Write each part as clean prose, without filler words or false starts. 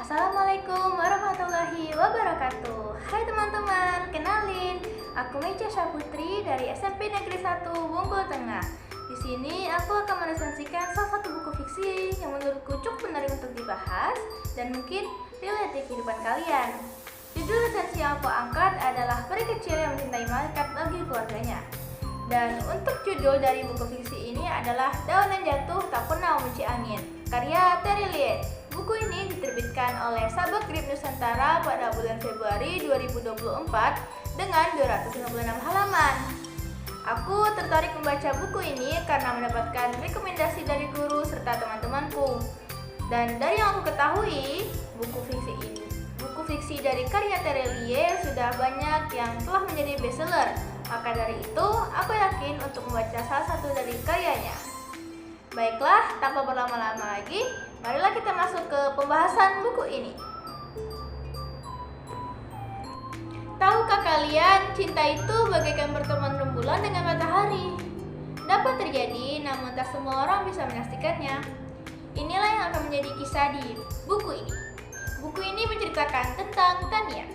Assalamualaikum warahmatullahi wabarakatuh. Hai teman-teman, kenalin, aku Mecha Syaputri dari SMP Negeri 1 Bonggol Tengah. Di sini aku akan meresensikan salah satu buku fiksi yang menurutku cukup menarik untuk dibahas dan mungkin relate di kehidupan kalian. Judul resensi yang aku angkat adalah Peri Kecil yang Mencintai Malaikat Bagi Keluarganya. Dan untuk judul dari buku fiksi ini adalah Daun yang Jatuh Tak Pernah Membenci Angin, karya Terry Liet. Buku ini diterbitkan oleh Sabak Grip Nusantara pada bulan Februari 2024 dengan 256 halaman. Aku tertarik membaca buku ini karena mendapatkan rekomendasi dari guru serta teman-temanku. Dan dari yang aku ketahui, buku fiksi dari karya Terry Liet sudah banyak yang telah menjadi bestseller. Maka dari itu, aku yakin untuk membaca salah satu dari karyanya. Baiklah, tanpa berlama-lama lagi, marilah kita masuk ke pembahasan buku ini. Tahukah kalian, cinta itu bagaikan pertemuan rembulan dengan matahari. Dapat terjadi, namun tak semua orang bisa menyaksikannya. Inilah yang akan menjadi kisah di buku ini. Buku ini menceritakan tentang Tania,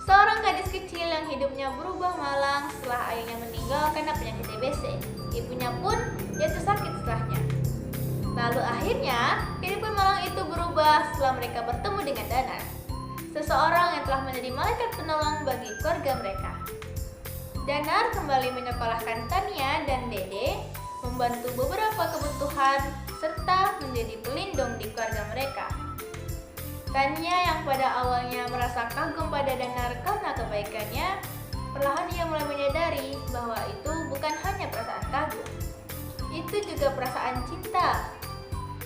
seorang gadis kecil yang hidupnya berubah malang setelah ayahnya meninggal karena penyakit TBC. Ibunya pun jatuh sakit setelahnya. Lalu akhirnya, kehidupan malang itu berubah setelah mereka bertemu dengan Danar, seseorang yang telah menjadi malaikat penolong bagi keluarga mereka. Danar kembali menyekolahkan Tania dan Dede, membantu beberapa kebutuhan, serta menjadi pelindung di keluarga mereka. Tania yang pada awalnya merasa kagum pada Danar karena kebaikannya, perlahan ia mulai menyadari bahwa itu bukan hanya perasaan kagum, itu juga perasaan cinta.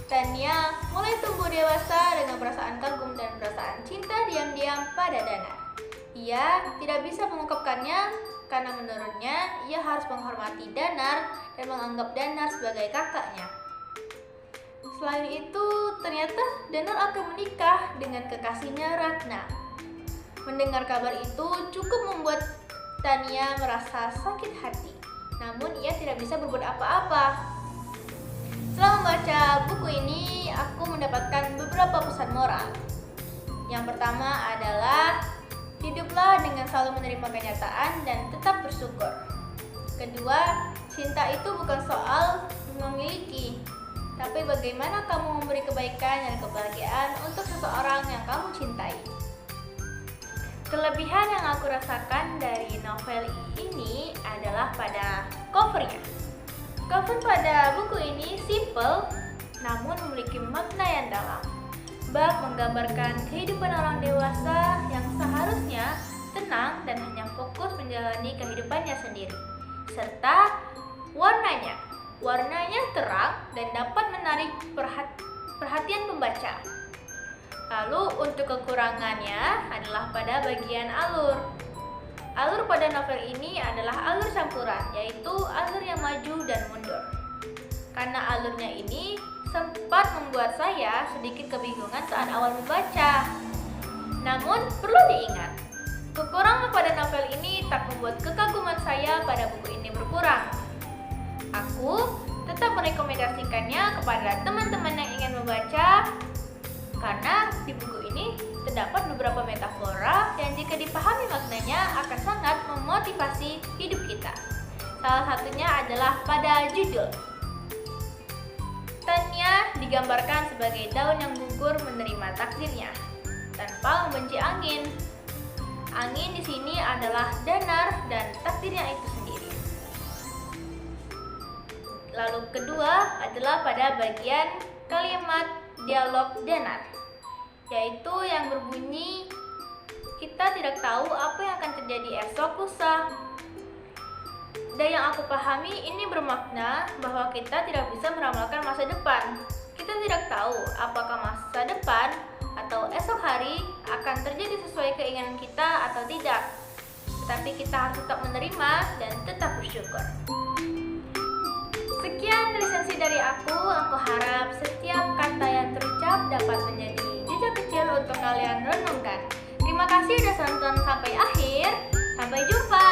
Tania mulai tumbuh dewasa dengan perasaan kagum dan perasaan cinta diam-diam pada Danar. Ia tidak bisa mengungkapkannya karena menurutnya ia harus menghormati Danar dan menganggap Danar sebagai kakaknya. Selain itu, ternyata Danar akan menikah dengan kekasihnya Ratna. Mendengar kabar itu cukup membuat Tania merasa sakit hati, namun ia tidak bisa berbuat apa-apa. Setelah membaca buku ini, aku mendapatkan beberapa pesan moral. Yang pertama adalah, hiduplah dengan selalu menerima kenyataan dan tetap bersyukur. Kedua, cinta itu bukan soal memiliki, tapi bagaimana kamu memberi kebaikan dan kebahagiaan untuk seseorang yang kamu cintai. Kelebihan yang aku rasakan dari novel ini adalah pada covernya. Cover pada buku ini simple, namun memiliki makna yang dalam. Bak menggambarkan kehidupan orang dewasa yang seharusnya tenang dan hanya fokus menjalani kehidupannya sendiri. Serta warnanya terang dan dapat menarik perhatian pembaca. Lalu untuk kekurangannya adalah pada bagian alur. Alur pada novel ini adalah alur campuran, yaitu alur yang maju dan mundur. Karena alurnya ini sempat membuat saya sedikit kebingungan saat awal membaca. Namun perlu diingat, kekurangan pada novel ini tak membuat kekaguman saya pada buku ini berkurang. Aku tetap merekomendasikannya kepada teman-teman yang ingin membaca, karena di buku ini terdapat beberapa metafora yang jika dipahami maknanya akan sangat memotivasi hidup kita. Salah satunya adalah pada judul. Tania digambarkan sebagai daun yang gugur menerima takdirnya, tanpa membenci angin. Angin di sini adalah Danar dan takdirnya itu sendiri. Lalu kedua adalah pada bagian kalimat dialog Danar, yaitu yang berbunyi, kita tidak tahu apa yang akan terjadi esok lusa. Dan yang aku pahami ini bermakna bahwa kita tidak bisa meramalkan masa depan. Kita tidak tahu apakah masa depan atau esok hari akan terjadi sesuai keinginan kita atau tidak. Tetapi kita harus tetap menerima dan tetap bersyukur. Sekian resensi dari aku harap setiap kata yang terucap dapat menjadi jejak kecil untuk kalian renungkan. Terima kasih sudah nonton sampai akhir. Sampai jumpa.